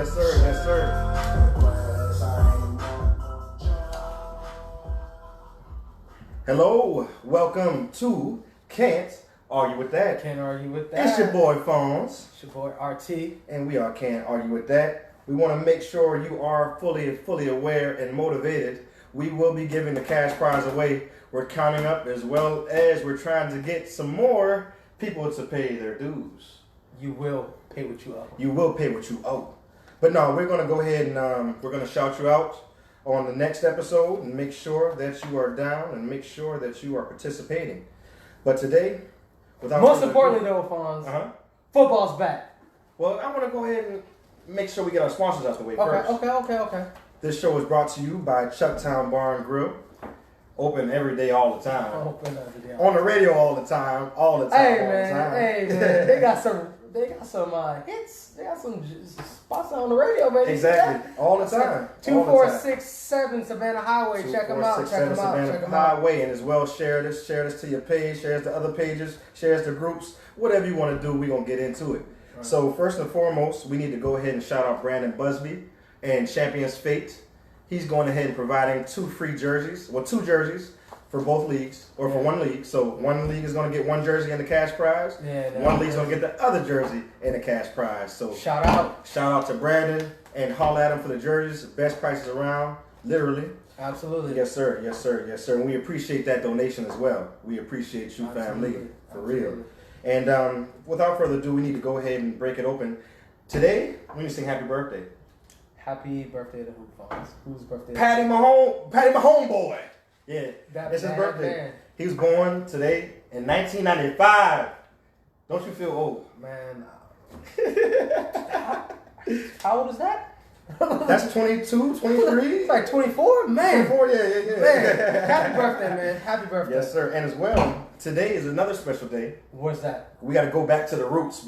Yes, sir. Yes, sir. Hello. Welcome to Can't Argue With That. Can't argue with that. It's your boy Phones. It's your boy RT. And we are Can't Argue With That. We want to make sure you are fully aware and motivated. We will be giving the cash prize away. We're counting up as well as we're trying to get some more people to pay their dues. You will pay what you owe. You will pay what you owe. But no, we're going to go ahead and we're going to shout you out on the next episode and make sure that you are down and make sure that you are participating. But today, without most importantly though, Fonz, football's back. Well, I want to go ahead and make sure we get our sponsors out the way first. Okay. This show is brought to you by Chucktown Bar and Grill. Open every day, all the time. Open every day. On the radio all the time. Hey man, they got some hits. They got some spots on the radio, man. Exactly. All the time. 2467 Savannah Highway. Check them out. Savannah Highway. And as well, share this to your page, share it to other pages, share it to groups. Whatever you want to do, we're going to get into it. Right. So first and foremost, we need to go ahead and shout out Brandon Busby and Champions Fate. He's going ahead and providing two jerseys for both leagues, or for one league. So one league is going to get one jersey and the cash prize. One league's going to get the other jersey and the cash prize. So shout out to Brandon and holler at him for the jerseys. Best prices around, literally. Absolutely. Yes, sir. And we appreciate that donation as well. We appreciate you, family, for real. And without further ado, we need to go ahead and break it open. Today, we need to sing happy birthday. Happy birthday to who, Fonz? Whose birthday? Patty Mahomes boy. Yeah, it's his birthday. Man. He was born today in 1995. Don't you feel old? Man. How old is that? That's 22, 23? It's like 24? Man. 24, yeah. Man. Happy birthday, man. Happy birthday. Yes, sir. And as well, today is another special day. What's that? We got to go back to the roots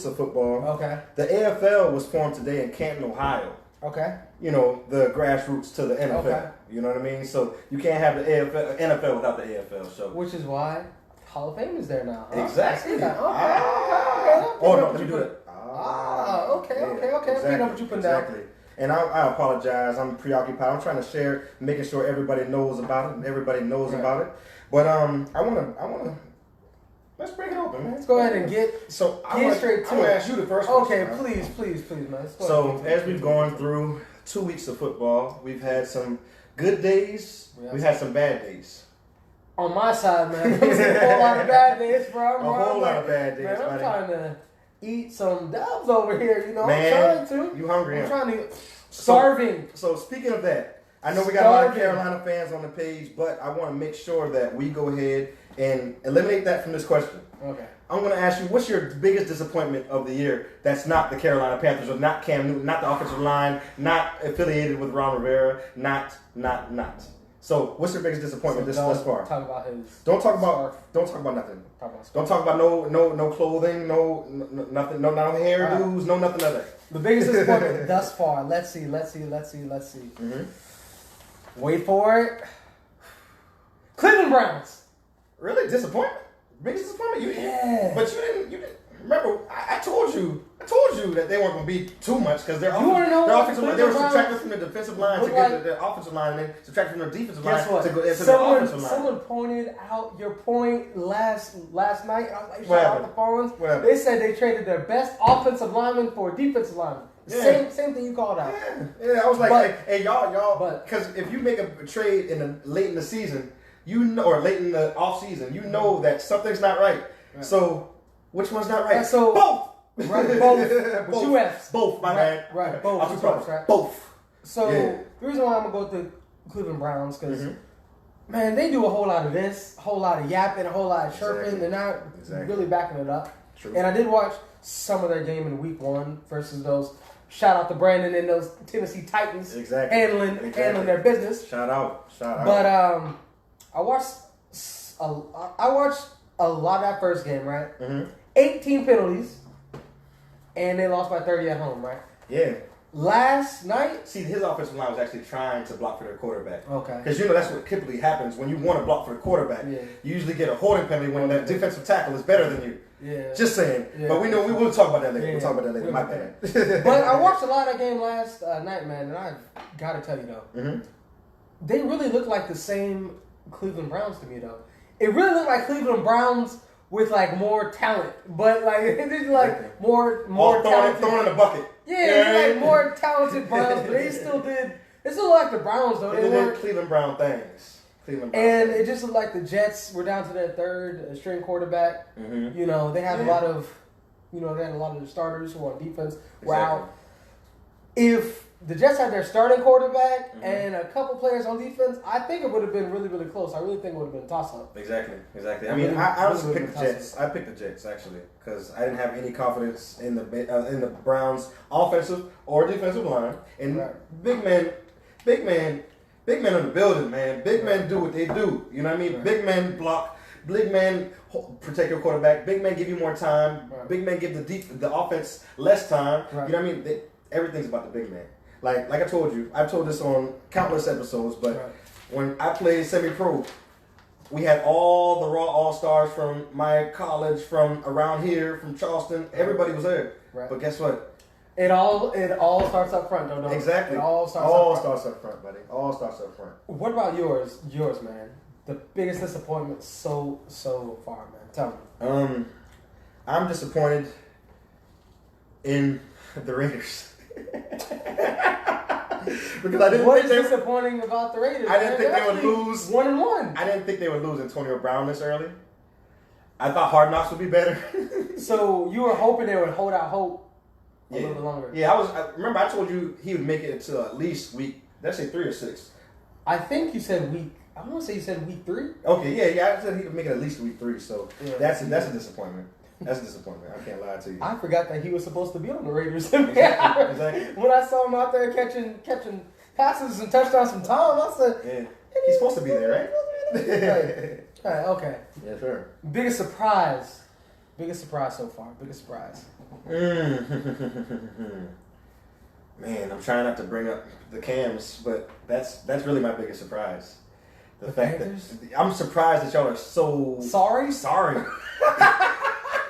of football. Okay. The AFL was formed today in Canton, Ohio. Okay. You know, the grassroots to the NFL. Okay. You know what I mean? So you can't have the NFL without the AFL. So which is why Hall of Fame is there now. Huh? Exactly. Okay. Oh, no, let me do it. Okay. Exactly. You know what you put down. Exactly. And I apologize. I'm preoccupied. I'm trying to share, making sure everybody knows about it and everybody knows about it. But I wanna. Let's break it open, man. Let's go ahead and get straight to it. I'm gonna ask you the first question. Okay, please, man. So as we've gone through 2 weeks of football, we've had some good days. We've had some bad days. On my side, man, there's a whole lot of bad days, bro. A whole lot of bad days, man. I'm buddy. trying to eat some dubs over here. You know, man, I'm trying to. You hungry? I'm trying to. Starving. So speaking of that, I know we got a lot of Carolina fans on the page, but I want to make sure that we go ahead and eliminate that from this question. Okay. I'm going to ask you, what's your biggest disappointment of the year that's not the Carolina Panthers, or not Cam Newton, not the offensive line, not affiliated with Ron Rivera, not. So, what's your biggest disappointment thus far? Talk about his. Don't talk about nothing. Don't talk about no clothing, no nothing, no hairdos, no nothing of that. The biggest disappointment thus far. Let's see. Mm-hmm. Wait for it. Cleveland Browns. Really? Disappointment? Biggest disappointment? Yeah. But you didn't remember, I told you that they weren't going to be too much because their offensive line, they were subtracted from the defensive line to get the offensive line, and then subtracted from the defensive line to go into the offensive line. Someone pointed out your point last night. I was like, shout out the phones. They said they traded their best offensive lineman for a defensive lineman. Yeah. Same thing you called out. Yeah. I was like, hey, y'all, because if you make a trade late in the season, you know, or late in the off season, you know that something's not right. So which one's not right? So both. Right, both. Two F's. Both, my bad. Right, both. Right? Both. So the reason why I'm gonna go to Cleveland Browns because man, they do a whole lot of this, a whole lot of yapping, a whole lot of chirping. They're not really backing it up. True. And I did watch some of their game in week 1 versus those. Shout out to Brandon and those Tennessee Titans. Handling their business. Shout out. But I watched a lot of that first game, right? 18 penalties, and they lost by 30 at home, right? Yeah. Last night, see, his offensive line was actually trying to block for their quarterback. Okay. Because that's what typically happens when you want to block for the quarterback. Yeah. You usually get a holding penalty when that defensive tackle is better than you. Yeah. Just saying. Yeah. But we will talk about that later. Yeah. We'll talk about that later. My bad. bad. But I watched a lot of that game last night, man, and I gotta tell you though, Mm-hmm. they really look like the same Cleveland Browns to me though. It really looked like Cleveland Browns with like more talent, but like it's like more talented. Throwing in the bucket. Yeah, they're like more talented Browns, but they still look like the Browns though. They did Cleveland Brown things. And it just looked like the Jets were down to their third string quarterback. Mm-hmm. You know, they had a lot of the starters who on defense were out. If the Jets had their starting quarterback and a couple players on defense, I think it would have been really, really close. I really think it would have been a toss-up. Exactly. I mean, I honestly picked the Jets. I picked the Jets actually because I didn't have any confidence in the Browns' offensive or defensive line. And big men in the building, man. Big men do what they do. You know what I mean? Right. Big men block. Big men protect your quarterback. Big men give you more time. Right. Big men give the offense less time. Right. You know what I mean? Everything's about the big man. Like I told you, I've told this on countless episodes, but when I played semi-pro, we had all the raw all-stars from my college, from around here, from Charleston. Everybody was there. Right. But guess what? It all starts up front, don't it? Exactly. It all starts up front, buddy. All starts up front. What about yours, man? The biggest disappointment so far, man. Tell me. I'm disappointed in the Raiders. Because I didn't what think is disappointing about the Raiders? I didn't think they would lose 1-1. I didn't think they would lose Antonio Brown this early. I thought Hard Knocks would be better. So you were hoping they would hold out hope a little bit longer. Yeah, remember I told you he would make it until at least week. Did I say 3 or 6? I think you said week. I want to say you said week 3. Okay, yeah. I said he would make it at least week 3. So that's a disappointment. That's a disappointment. I can't lie to you. I forgot that he was supposed to be on the Raiders. Exactly. When I saw him out there catching passes and touchdowns from Tom, I said, yeah. He's supposed to be there, right? All right, okay. Yeah, sure. Biggest surprise so far. Biggest surprise. Man, I'm trying not to bring up the Cams, but that's really my biggest surprise. The fact Panthers? that I'm surprised that y'all are so sorry.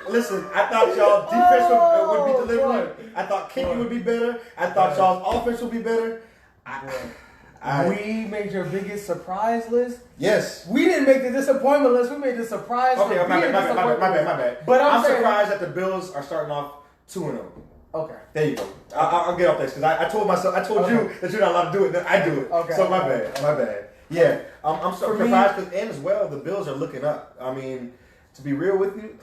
Listen, I thought y'all defense would be delivering. I thought Kenny would be better. I thought y'all's offense would be better. We made your biggest surprise list? Yes. We didn't make the disappointment list. We made the surprise list. Okay, my bad. But I'm surprised that the Bills are starting off 2-0. Okay. There you go. I'll get off this because I told you that you're not allowed to do it. Then I do it. Okay. So my bad. Yeah. I'm so surprised because, and as well, the Bills are looking up. I mean, to be real with you,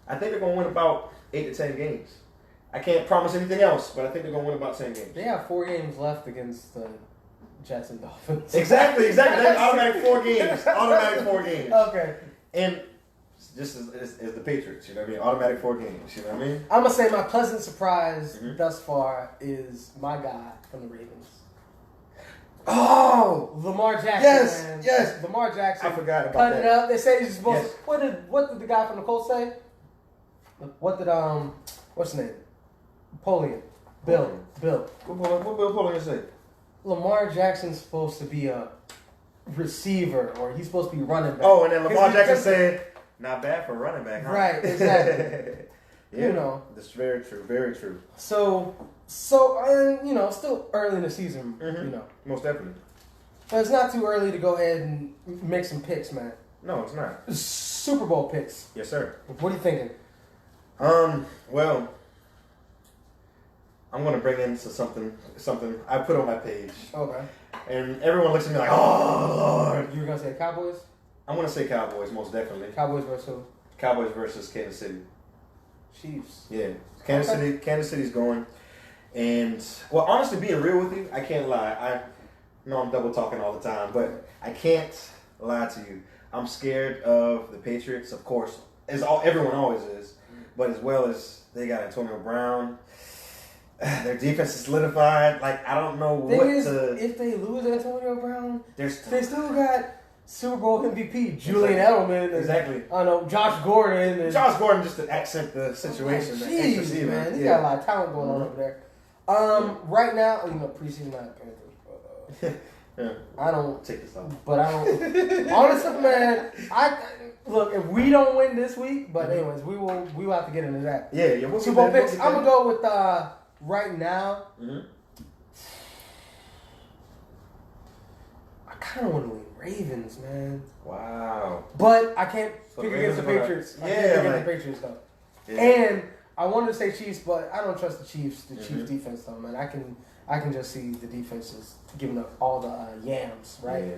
I think they're going to win about 8 to 10 games. I can't promise anything else, but I think they're going to win about 10 games. They have 4 games left against the Jets and Dolphins. Exactly. They're automatic 4 games. Okay. And just as the Patriots, you know what I mean? Automatic 4 games, you know what I mean? I'm going to say my pleasant surprise thus far is my guy from the Ravens. Oh! Lamar Jackson, man. Yes. Lamar Jackson. I forgot about cut that. It up. They say he's supposed Yes. to... What did the guy from the Colts say? What did, what's his name? Polian. Bill. What Bill Polian say? Lamar Jackson's supposed to be a receiver, or he's supposed to be running back. Oh, and then Lamar Jackson said, not bad for running back, huh? Right, exactly. Yeah, you know. That's very true, very true. So, and, you know, still early in the season, you know. Most definitely. But it's not too early to go ahead and make some picks, man. No, it's not. Super Bowl picks. Yes, sir. What are you thinking? Well, I'm going to bring into something I put on my page. Okay. And everyone looks at me like, oh, Lord. You were going to say Cowboys? I'm going to say Cowboys, most definitely. Cowboys versus who? Cowboys versus Kansas City. Chiefs. Yeah. Kansas City's going. And, well, honestly, being real with you, I can't lie. I know I'm double talking all the time, but I can't lie to you. I'm scared of the Patriots, of course, as everyone always is, but as well as they got Antonio Brown. Their defense is solidified. Like, I don't know if they lose Antonio Brown, they still got Super Bowl MVP Julian Edelman. Exactly. I know Josh Gordon. Josh Gordon just to accent the situation. Jeez, man. You got a lot of talent going on over there. Right now, you know, preseason not Panthers. Yeah. I don't take this off. But I don't. Honestly, man, Look, if we don't win this week, but anyways, we will have to get into that. Yeah. We'll Super Bowl picks. I'm gonna go with right now. Mm-hmm. I kind of want to lean Ravens, man. Wow. But I can't So pick against the Patriots. I can't Yeah, pick like- against the Patriots though. Yeah. And I wanted to say Chiefs, but I don't trust the Chiefs. The Mhm. Chiefs defense though, man. I can just see the defenses giving up all the yams, right? Yeah.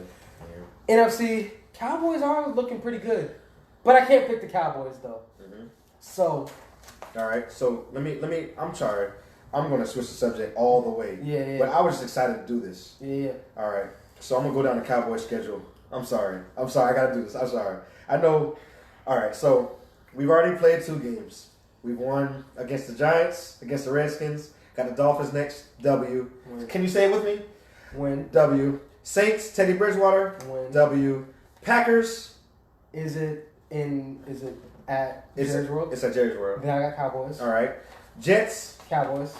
NFC Cowboys are looking pretty good, but I can't pick the Cowboys though. Mm-hmm. So All right. So let me. I'm sorry. I'm gonna switch the subject all the way. yeah. But I was just excited to do this. Yeah. All right. So I'm gonna go down the Cowboys schedule. I'm sorry. I gotta do this. I'm sorry. I know. All right. So we've already played 2 games. We've won against the Giants, against the Redskins. Got the Dolphins next. W. Win. Can you say it with me? Win. W. Saints. Teddy Bridgewater. Win. W. Packers. Is it at It's Jerry's World? It's at Jerry's World. Then I got Cowboys. All right. Jets. Cowboys.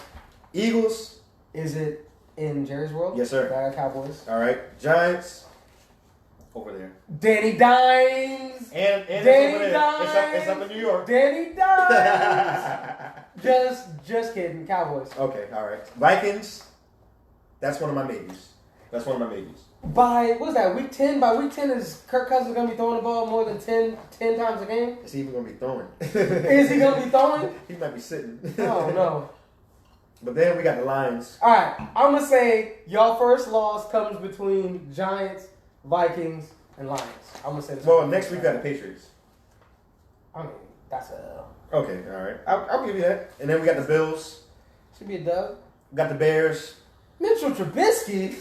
Eagles. Is it in Jerry's World? Yes, sir. Then I got Cowboys. All right. Giants. Over there. Danny Dimes. And Danny it's over there. It's up in New York. Danny Dimes. just kidding. Cowboys. Okay, all right. Vikings. That's one of my maybes. By what's that? Week 10. By week 10, is Kirk Cousins gonna be throwing the ball more than 10 times a game? Is he even gonna be throwing? Is he gonna be throwing? He might be sitting. Oh no. But then we got the Lions. All right, I'm gonna say y'all first loss comes between Giants, Vikings, and Lions. I'm gonna say this. Well, next week we got the Patriots. I mean, that's a Okay, all right. I'll give you that. And then we got the Bills. should be a dub. We got the Bears. Mitchell Trubisky.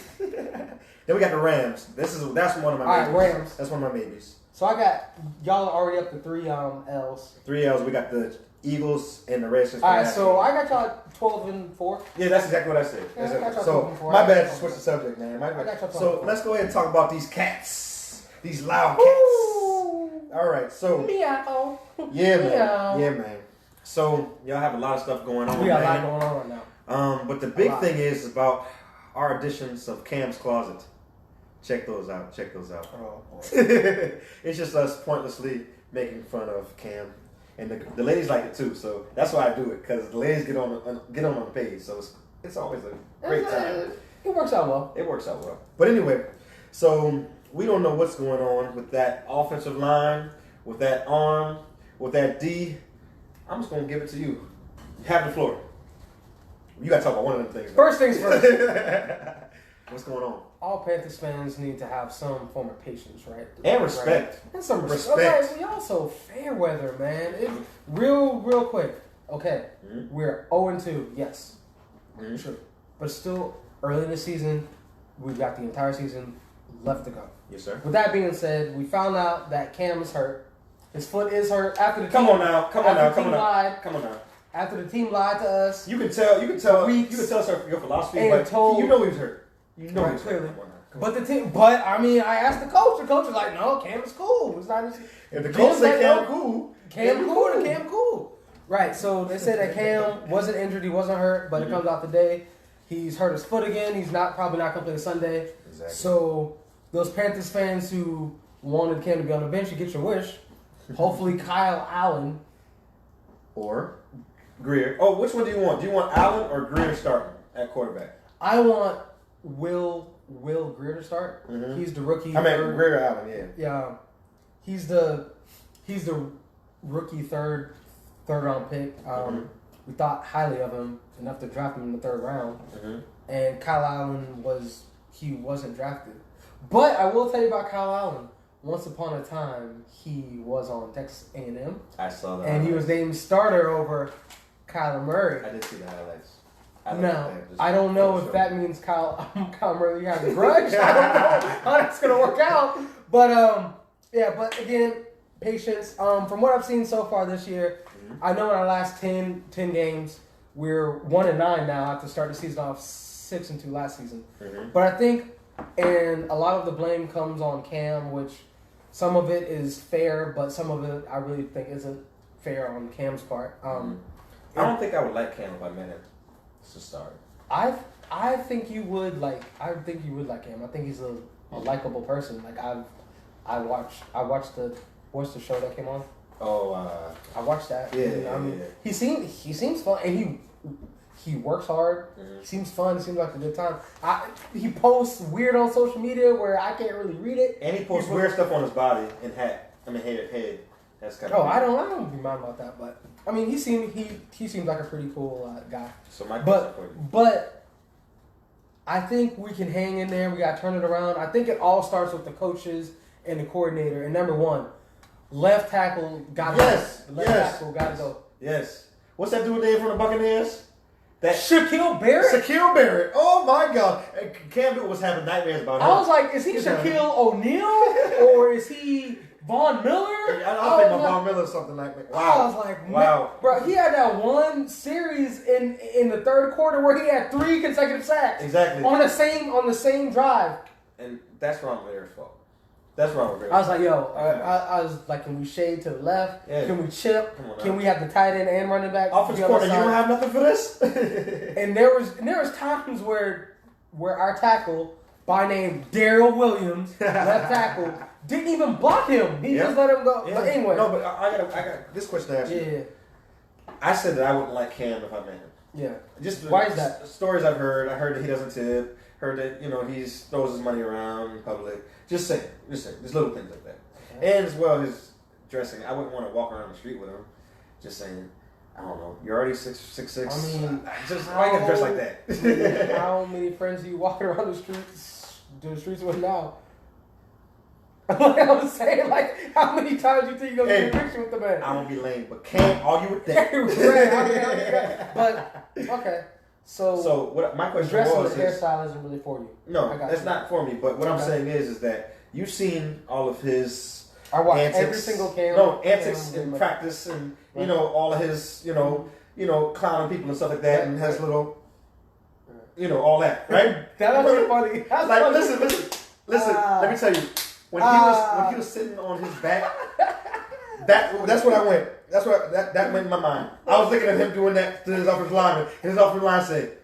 Then we got the Rams. That's one of my All right, maybes. Rams. That's one of my maybes. So I got y'all already up to 3 L's. 3 L's. We got the Eagles and the Redskins. All right, so I got y'all 12-4. Yeah, that's exactly what I said. Yeah, I got y'all So, 12-4. my bad to switch the subject, man. I got y'all So, 12-4. let's go ahead and talk about these cats. These loud cats. Ooh. All right, so, Meow. yeah, man. Meow. Yeah, man. So, y'all have a lot of stuff going on, We got a lot man. going on right now. But the big lot. thing is about our editions of Cam's Closet. Check those out. Oh boy. It's just us pointlessly making fun of Cam. And the ladies like it too, so that's why I do it, because the ladies get on the page, so it's always a great time. It works out well. It works out well. But anyway, so we don't know what's going on with that offensive line, with that arm, with that D. I'm just gonna give it to you. You have the floor. You gotta talk about one of them things. man. First things first. What's going on? All Panthers fans need to have some form of patience, right? And respect. Right? And some respect. Respect. Okay, we also fair weather, man. It, real quick. Okay, Mhm. we're 0-2. Yes, Mhm. true. But still early in the season. We've got the entire season left to go. Yes, sir. With that being said, we found out that Cam is hurt. His foot is hurt after the Come team, on now. lied. Come on now. After the team lied to us. You can tell Weeks. us your philosophy, And but told- you know he was hurt. You know Right, he was hurt. clearly. Come on now. Come But the team, I mean, I asked the coach. The coach was like, "No, Cam is cool. It's not." on. If the Jim's coach say like, Cam no, cool, Cam cool, and Cam cool. Right. So they said that Cam wasn't injured. He wasn't hurt, but it comes out today. He's hurt his foot again. He's probably not going to play Sunday. Exactly. So those Panthers fans who wanted Cam to be on the bench, you get your wish. Hopefully, Kyle Allen. Or Greer. Oh, which one do you want? Do you want Allen or Greer starting at quarterback? I want Will Greer to start. Mhm. He's the rookie. I mean third- Greer or Allen, yeah. Yeah, he's the rookie third round pick. Mhm. We thought highly of him enough to draft him in the 3rd round. Mm-hmm. And Kyle Allen wasn't drafted. But I will tell you about Kyle Allen. Once upon a time, he was on Texas A&M, I saw that. and he was named starter over Kyler Murray. I did see the highlights. Now, I don't know if that means Kyle Murray has a grudge. I don't know how that's going to work out. But, but again, patience. From what I've seen so far this year, I know in our last 10 games, we're 1-9 now after starting the season off 6-2 last season. Mm-hmm. But I think, and a lot of the blame comes on Cam, which some of it is fair, but some of it I really think isn't fair on Cam's part. I don't think I would like Cam if I met him to start. I think you would like. I think you would like him. I think he's a likable person. Like I watched the What's the show that came on? Oh, I watched that. Yeah, I mean, yeah. he seems fun, and he works hard. Mhm. He seems fun. Seems like a good time. He posts weird on social media where I can't really read it. And he posts weird stuff on his body and head. That's kind of. Oh, I don't be mad about that, but I mean, he seems like a pretty cool guy. So my question for you. But I think we can hang in there. We got to turn it around. I think it all starts with the coaches and the coordinator. And number one, left tackle got to go. Left tackle got to go. Yes. What's that dude name from the Buccaneers? That Shaquille Barrett? Shaquille Barrett. Oh my God. Cam Newton was having nightmares about him. I was like, is he Shaquille O'Neal or is he Von Miller? I think my Von Miller or something like that. Wow. I was like, wow. Bro, he had that one series in the third quarter where he had 3 consecutive sacks. Exactly. On the same drive. And that's Ron Rivera's fault. That's Ron Rivera. I was like, yo, I was like, can we shade to the left? Yeah. Can we chip? Come on now. Can we have the tight end and running back? Offensive corner, you don't have nothing for this? And there was times where our tackle, by name Daryl Williams, left tackle, didn't even block him. He just let him go. Yeah. But anyway. No, but I got this question to ask you. Yeah. I said that I wouldn't like Cam if I met him. Yeah. Just why is that? Stories I've heard. I heard that he doesn't tip. Heard that he throws his money around in public. Just saying. There's little things like that. Okay. And as well his dressing. I wouldn't want to walk around the street with him. Just saying. I don't know. You're already 6'6". I mean, just why you gonna dress like that? How many friends do you walk around the streets with now? Like I was saying, like how many times you think you're gonna get a picture with the man? I won't be lame, but can't argue with that. Right, but okay. So what my question dressing was the hairstyle isn't really for you. No, that's not for me. But what I'm saying is that you've seen all of his antics, every single camera. Antics in practice, and all of his clowning people and stuff like that, and has little all that, right? That was funny. That's like funny. Listen. Let me tell you, when he was sitting on his back, that's what I went. That's what that went in my mind. I was looking at him doing that to his offensive lineman, and his offensive line said,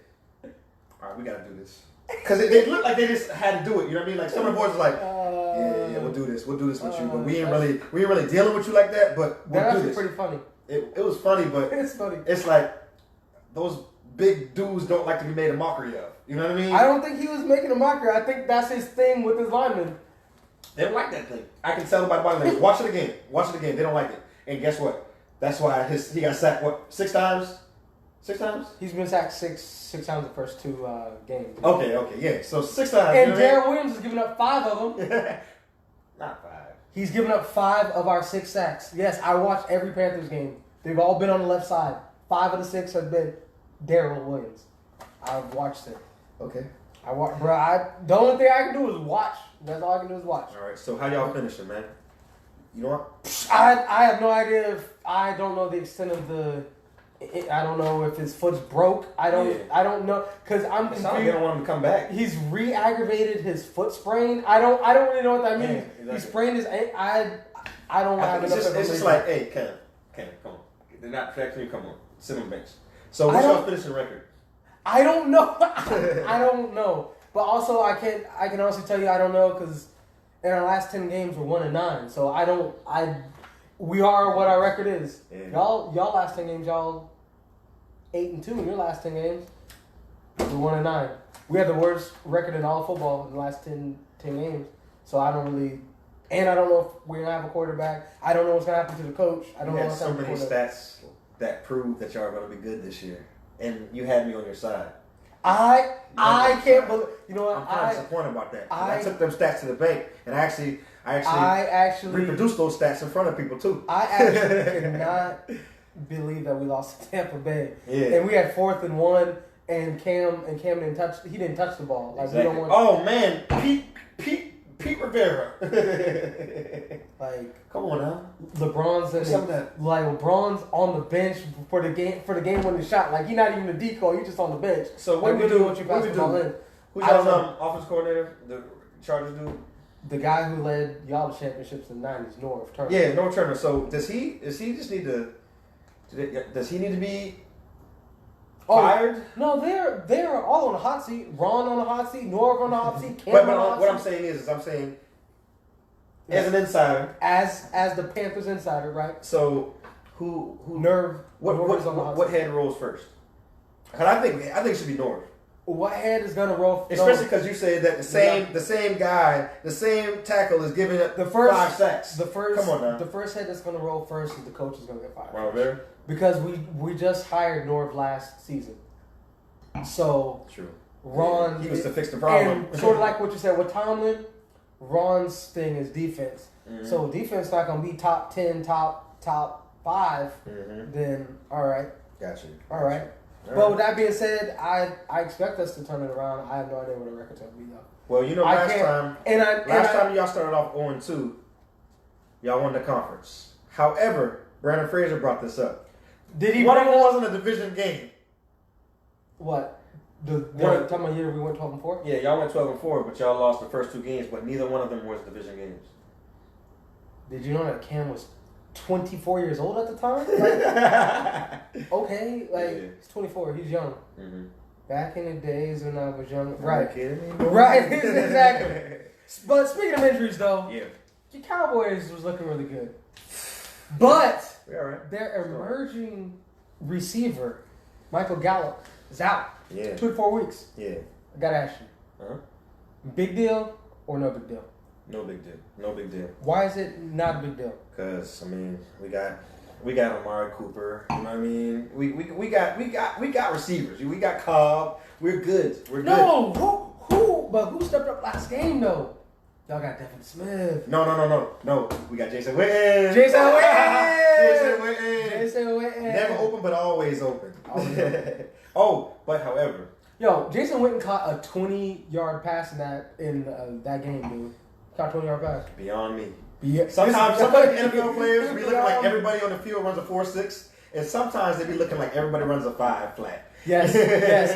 "All right, we got to do this," because they looked like they just had to do it. You know what I mean? Like some of the boys were like, "Yeah, we'll do this. We'll do this with you." But we ain't really dealing with you like that. But we'll do this. Pretty funny. It was funny, but it's funny. It's like those big dudes don't like to be made a mockery of. You know what I mean? I don't think he was making a mockery. I think that's his thing with his linemen. They don't like that thing. I can tell by the body language. Watch it again. They don't like it. And guess what? That's why he got sacked, 6 times? 6 times? He's been sacked six times the first 2 games. Okay, yeah. So 6 times. And Darren Williams has given up 5 of them. Not 5. He's given up 5 of our 6 sacks. Yes, I watched every Panthers game. They've all been on the left side. 5 of the 6 have been Darren Williams. I've watched it. Okay. The only thing I can do is watch. That's all I can do is watch. All right, so how y'all finishing, man? You know what? I have no idea I don't know the extent of I don't know if his foot's broke. I don't know because I'm confused. Like they don't want him to come back. He's re-aggravated his foot sprain. I don't really know what that means. Exactly. He sprained his. I don't have enough. It's just like, hey, Cam, come on. They're not protecting you. Come on, sit on the bench. So what's your finishing record? I don't know. I don't know. But also, I can honestly tell you I don't know because in our last 10 games we're 1-9. So we are what our record is. Yeah. Y'all last 10 games, y'all 8-2 in your last 10 games. We're 1-9. We had the worst record in all of football in the last 10 games. So I don't really, and I don't know if we're gonna have a quarterback. I don't know what's gonna happen to the coach. I don't know what's so gonna happen many stats that prove that y'all are gonna be good this year, and you had me on your side. I can't believe. You know what? I'm kind of disappointed about that. I took them stats to the bank, and I actually reproduced those stats in front of people too. I actually cannot believe that we lost to Tampa Bay. Yeah. And we had 4th and 1, and Cam didn't touch. He didn't touch the ball. Like exactly. We don't want. Oh man, Pete Rivera. Like, come on now. LeBron's on the bench for the game winning shot. Like, he's not even a decoy. He's just on the bench. So what we do? Who's y'all's offense coordinator? The Chargers dude. The guy who led y'all to championships in the 90s, Norv Turner. Yeah, Norv Turner. So does he just need to? Does he need to be fired? No, they're all on the hot seat. Ron on the hot seat. Norv on the hot seat. Cam But on the hot what seat. I'm saying is I'm saying as an insider. As the Panthers insider, right? So who what head rolls first? Because I think it should be Norv. What head is gonna roll? Especially because you said that the same guy, the same tackle is giving up the first 5 sacks. Come on now. The first head that's gonna roll first is the coach is gonna get fired. Ron Rivera? Because we just hired Norv last season. So true. Ron he was to fix the problem. And sort of like what you said with Tomlin, Ron's thing is defense. Mm-hmm. So defense not gonna be top 10, top 5. Mm-hmm. Then all right. Got you. All right. But with that being said, I expect us to turn it around. I have no idea what the record's going to be, though. Well, you know, last time y'all started off 0-2, y'all won the conference. However, Brandon Fraser brought this up. Did he? One of them wasn't a division game. What? Talking about year we went 12-4? Yeah, y'all went 12-4, but y'all lost the first 2 games. But neither one of them was division games. Did you know that Cam was 24 years old at the time? Like, okay, he's 24. He's young. Mm-hmm. Back in the days when I was young, right? Right, exactly. But speaking of injuries, though, yeah, the Cowboys was looking really good, but their emerging receiver, Michael Gallup, is out. Yeah, 2 to 4 weeks. Yeah, I gotta ask you, big deal or no big deal? No big deal. No big deal. Why is it not a big deal? Because I mean, we got Amari Cooper. You know what I mean? We got receivers. We got Cobb. We're good. No, who stepped up last game though? Y'all got Devin Smith. No. We got Jason Witten. Jason Witten. Never open, but always open. But however. Yo, Jason Witten caught a 20-yard pass in that game, dude. Caught a 20-yard pass. Beyond me. Yeah. Sometimes NFL players be looking like everybody on the field runs a 4.6, and sometimes they be looking like everybody runs a 5 flat. Yes.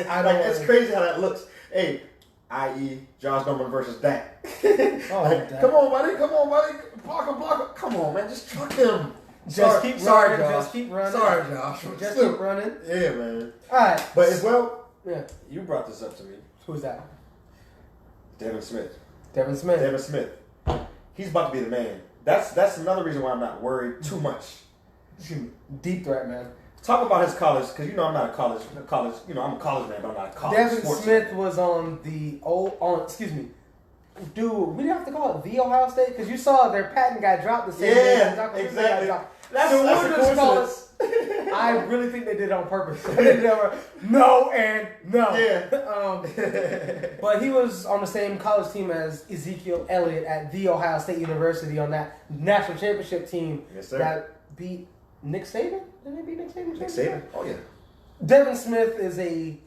I know. It's crazy how that looks. Hey, i.e. Josh Norman versus Dak. Dak. Come on, buddy. Block him. Come on, man. Just truck him. Just keep running. Sorry, Josh. Just keep running. Yeah, man. All right. But as well, yeah. You brought this up to me. Who's that? Devin Smith. He's about to be the man. That's another reason why I'm not worried too much. Deep threat, man. Talk about his college, because you know I'm not a college. You know I'm a college man, but I'm not a college. Devin Smith was on Dude, we didn't have to call it the Ohio State because you saw their patent guy drop the same day. Yeah, exactly. That's a coincidence. I really think they did it on purpose. No and no. Yeah. But he was on the same college team as Ezekiel Elliott at The Ohio State University on that national championship team that beat Nick Saban. Did they beat Nick Saban? Nick Saban? Oh, yeah. Devin Smith is a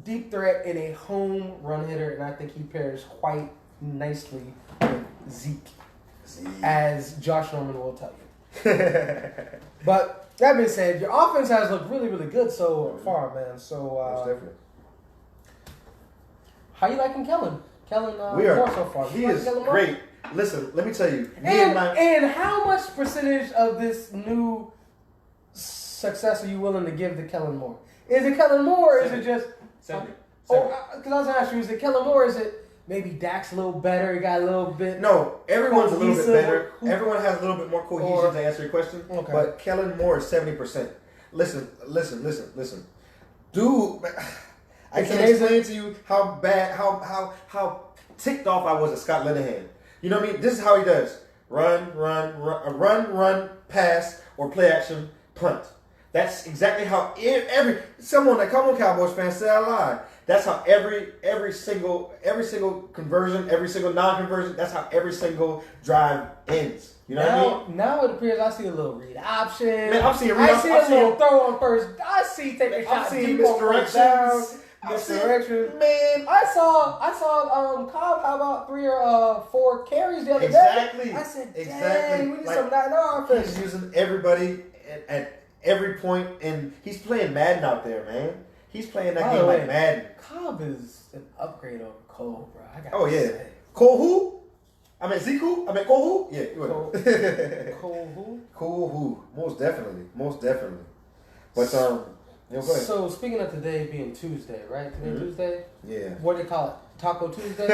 deep threat and a home run hitter, and I think he pairs quite nicely with Zeke. As Josh Norman will tell you. But that being said, your offense has looked really, really good so far, man. So, definitely. How you liking Kellen? We are. So far. He is great. Listen, let me tell you. And how much percentage of this new success are you willing to give to Kellen Moore? Is it Kellen Moore, or is it just 70? Because I was asking you, is it Kellen Moore, or is it maybe Dak's a little better, he got a little bit... No, everyone's a little bit better. Everyone has a little bit more cohesion to answer your question. Okay. But Kellen Moore is 70%. Listen. Dude, I can't explain to you how bad, how ticked off I was at Scott Linehan. You know what I mean? This is how he does. Run, pass, or play action, punt. That's exactly how come on Cowboys fans, say I lied. That's how every single conversion, every single non-conversion, that's how every single drive ends. You know what I mean? Now it appears I see a little read option. Man, I'm seeing read option. I see a little throw on first. I see taking shots deep on first down. Misdirections. Man, I saw Cobb. How about 3 or 4 carries the other day? I said, dang, we need some night offense. He's using everybody at every point, and he's playing Madden out there, man. He's playing that game like Madden. Cobb is an upgrade over Cole, bro. Oh yeah, say. Cole who? I mean Zeke who? I mean Cole who? Yeah, Cole who? Cole who? Most definitely. But go ahead. So speaking of today being Tuesday, right? Today Tuesday. Yeah. What do they call it? Taco Tuesday.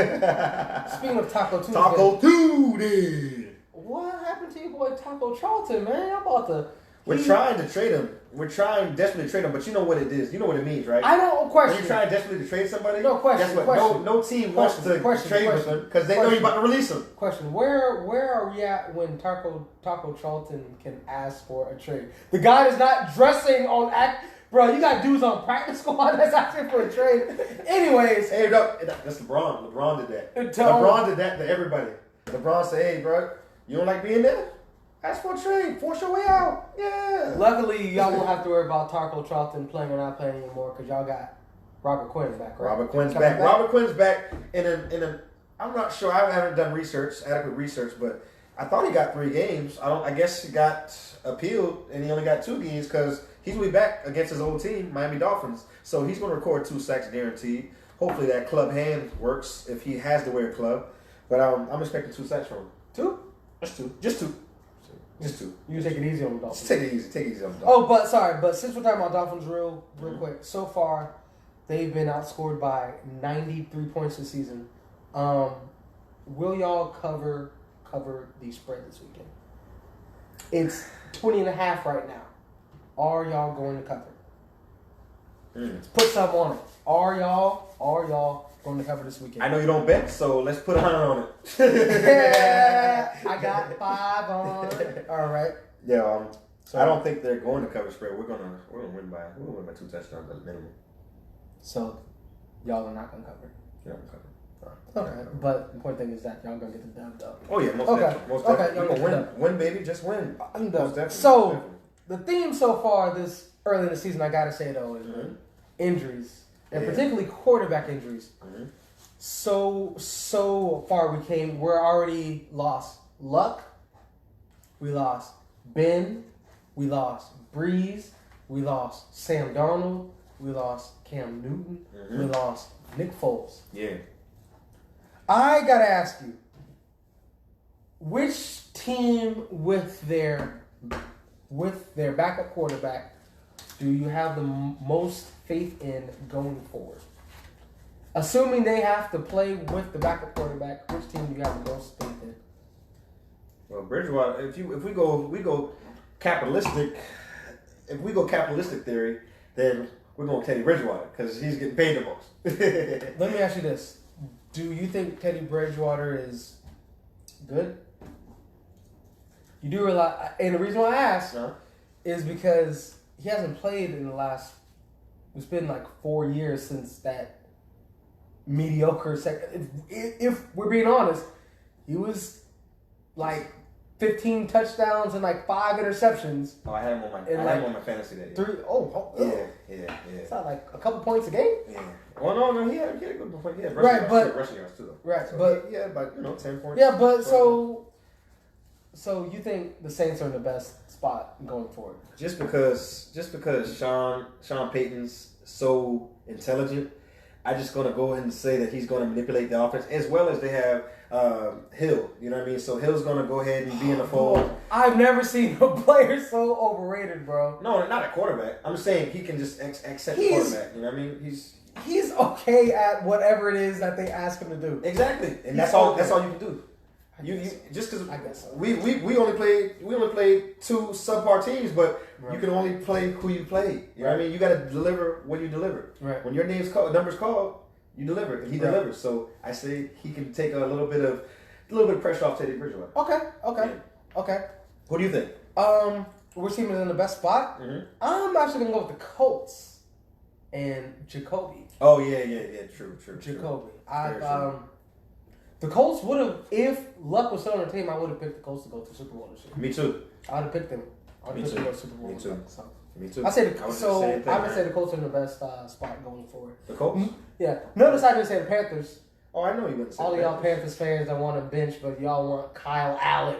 Speaking of Taco Tuesday. Taco Tuesday. what happened to your boy Taco Charlton, man? I'm about to. We're trying to trade him. We're trying desperately to trade him, but you know what it is. You know what it means, right? I don't question. When you're trying desperately to trade somebody, No question. guess what? Question. No team wants to trade with him because they know Question. you're about to release him. Question: Where are we at when Taco Charlton can ask for a trade? The guy is not dressing on act. Bro, you got dudes on practice squad that's asking for a trade. Anyways, Hey, no, that's LeBron. LeBron did that. Tell- LeBron did that to everybody. LeBron said, "Hey, bro, you don't like being there? Ask for a trade. Force your way out." Yeah. luckily y'all won't have to worry about Taco Charlton playing or not playing anymore because y'all got Robert Quinn back, right? Robert Quinn's Coming back. Robert Quinn's back in a. I'm not sure. I haven't done adequate research, but I thought he got 3 games. I guess he got appealed, and he only got 2 games because he's going to be back against his old team, Miami Dolphins. So he's going to record 2 sacks guaranteed. Hopefully that club hand works if he has to wear a club. But I'm expecting 2 sacks from him. 2? Just 2. Just 2. Just 2. You take it easy on the Dolphins. Just take it easy. Take it easy on the Oh, but since we're talking about Dolphins real quick, so far they've been outscored by 93 points this season. Will y'all cover the spread this weekend? It's 20.5 right now. Are y'all going to cover? Let's put something on it. Are y'all going to cover this weekend? I know you don't bet, so let's put 100 on it. Yeah, I got 5 on it. All right. Yeah, I don't think they're going to cover spread. We're gonna win by 2 touchdowns at minimum. So y'all are not going to cover. Yeah, I'm covered. Okay, but the important thing is that y'all gonna get the dub though. Oh yeah, most Okay. definitely. Most Okay, definitely. y'all We're get gonna the win, baby. Just win. I'm Most done. definitely. So Most definitely. the theme so far this early in the season, I gotta say though, is injuries and Yeah. particularly quarterback injuries. Mhm. So far we're already lost Luck, we lost Ben, we lost Breeze, we lost Sam Darnold, we lost Cam Newton, we lost Nick Foles. Yeah. I gotta ask you, which team with their backup quarterback do you have the most faith in going forward? Assuming they have to play with the backup quarterback, which team do you have the most faith in? Well, Bridgewater. If we go capitalistic. If we go capitalistic theory, then we're going Teddy Bridgewater because he's getting paid the most. Let me ask you this: do you think Teddy Bridgewater is good? You do realize, and the reason why I ask is because he hasn't played in the last. It's been like 4 years since that mediocre second. If we're being honest, he was like 15 touchdowns and like 5 interceptions. Oh, I had him on my fantasy that year. 3. Oh, Yeah. It's not like a couple points a game. Yeah. Well, no, he had a good point. He had Right, but rushing yards too. Though. right, So but yeah, about 10 points. yeah, but so you think the Saints are in the best spot going forward? Just because Sean Payton's so intelligent, I'm just gonna go ahead and say that he's gonna manipulate the offense as well as they have Hill. You know what I mean? So Hill's gonna go ahead and be in the fold. I've never seen a player so overrated, bro. No, not a quarterback. I'm saying he can just accept the quarterback. You know what I mean? He's okay at whatever it is that they ask him to do. Exactly, and that's all you can do. You just because I guess so. we only played 2 subpar teams, but Right. you can only play who you play. You know what I mean? You got to deliver when you deliver. Right. When your name's called, numbers called, you deliver, and he Right. delivers. So I say he can take a little bit of pressure off Teddy Bridgewater. Okay. What do you think? Which team is in the best spot? Mm-hmm. I'm actually gonna go with the Colts and Jacoby. Oh yeah. True. Jacoby. Very true. The Colts would have, if Luck was still on the team, I would have picked the Colts to go to the Super Bowl this year. Me too. I would have picked them. Me to too. go to the Super Bowl. Me too. So. Me too. I say would just say the thing, I would man. say the Colts are in the best spot going forward. The Colts. Yeah. Notice I didn't say the Panthers. Oh, I know you wouldn't say All the y'all Panthers fans that want to bench, but y'all want Kyle Allen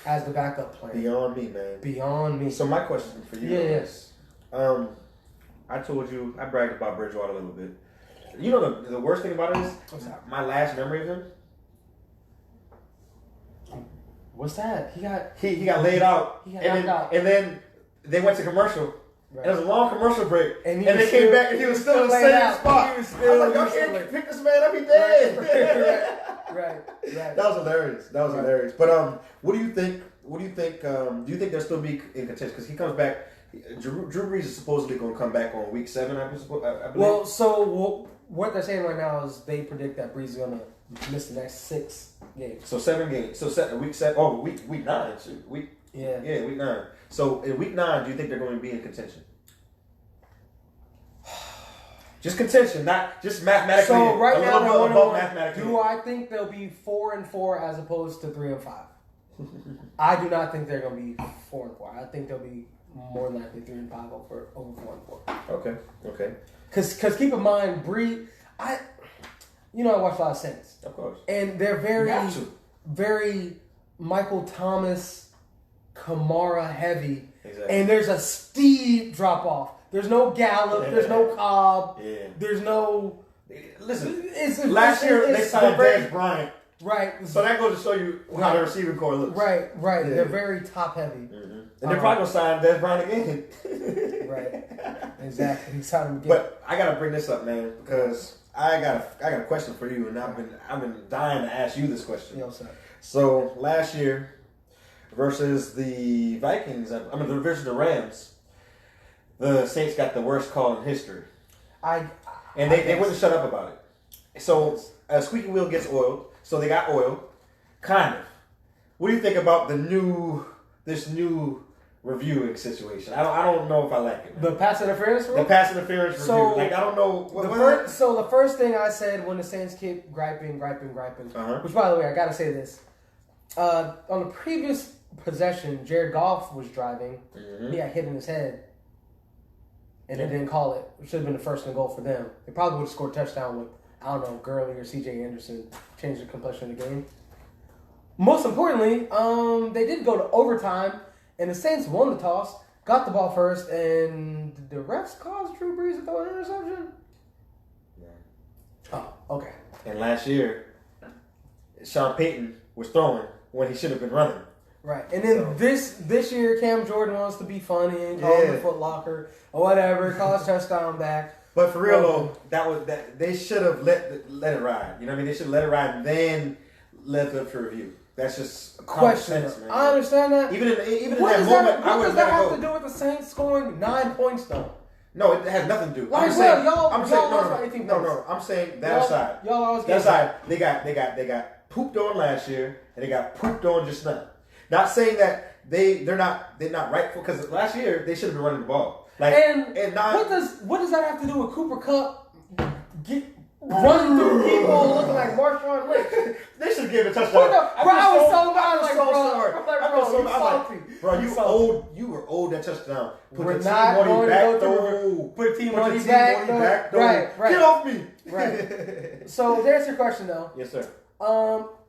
as the backup player. Beyond me, man. Beyond me. So my question for you is, I told you I bragged about Bridgewater a little bit. You know the worst thing about it is my last memory of him. What's that? He got laid out, He got knocked out. and then they went to commercial. Right. And it was a long commercial break, And and they came back and he was still in the laid same out. spot. He was I still- was like, he y'all was still can't laid. pick this man up, he dead. Right. That was hilarious. Hilarious. But what do you think? What do you think? Do you think they'll still be in contention? Because he comes back. Drew Brees is supposedly going to come back on week 7. I believe. Well, so what they're saying right now is they predict that Brees is going to miss the next 6 games. So 7 games. So week 7. Oh, week 9. Week 9. So in week 9, do you think they're going to be in contention? Just contention, not just mathematically. So right now they're 1-1. Do I think they'll be 4-4 as opposed to 3-5? I do not think they're going to be 4-4. I think they'll be more than likely 3-5 over 4-4. Okay. Because keep in mind, I watch a lot of Saints. Of course. And they're very Michael Thomas, Kamara heavy. Exactly. And there's a steep drop off. There's no Gallup. There's no Cobb. Yeah. There's no. Listen. Last year they signed Dez Bryant. Right. So that goes to show you how the receiving core looks. Right. Yeah. They're very top heavy. Mm-hmm. And they're probably gonna sign Dez Bryant again. Right. Exactly. He's signing him again. But I gotta bring this up, man, because I got a question for you, and I've been dying to ask you this question. Yo, sir. So last year versus the Vikings, versus the Rams, the Saints got the worst call in history. They wouldn't shut up about it. So a squeaky wheel gets oiled, so they got oiled, kind of. What do you think about this new reviewing situation? I don't know if I like it. The pass interference rule? The pass interference review. I don't know. So the first thing I said when the Saints kept griping, which by the way, I gotta say this. On the previous possession, Jared Goff was driving. Mm-hmm. He got hit in his head. And they didn't call it. It should have been the first and goal for them. They probably would have scored a touchdown with, I don't know, Gurley or C.J. Anderson, change the complexion of the game. Most importantly, they did go to overtime, and the Saints won the toss, got the ball first, and did the refs cause Drew Brees to throw an interception? Yeah. Oh, okay. And last year, Sean Payton was throwing when he should have been running. Right, and then this year, Cam Jordan wants to be funny and call him the Foot Locker or whatever, call his touchdown back. But for real though, they should have let it ride. You know what I mean? They should let it ride and then let it up for review. That's just question. Sense, man. I understand that. Even in that moment, I would let it go. What does that have to do with the Saints scoring 9 points though? No, it has nothing to do. I'm saying that side. That side. They got pooped on last year and they got pooped on just now. Not saying that they're not rightful, because last year they should have been running the ball. What does that have to do with Cooper Kupp running through people looking like Marshawn Lynch? They should give a touchdown. I was so salty. Bro, you were old that touchdown. We're not going to go through. Put a team on your back. Right. Get off me. Right. So to answer your question though. Yes, sir.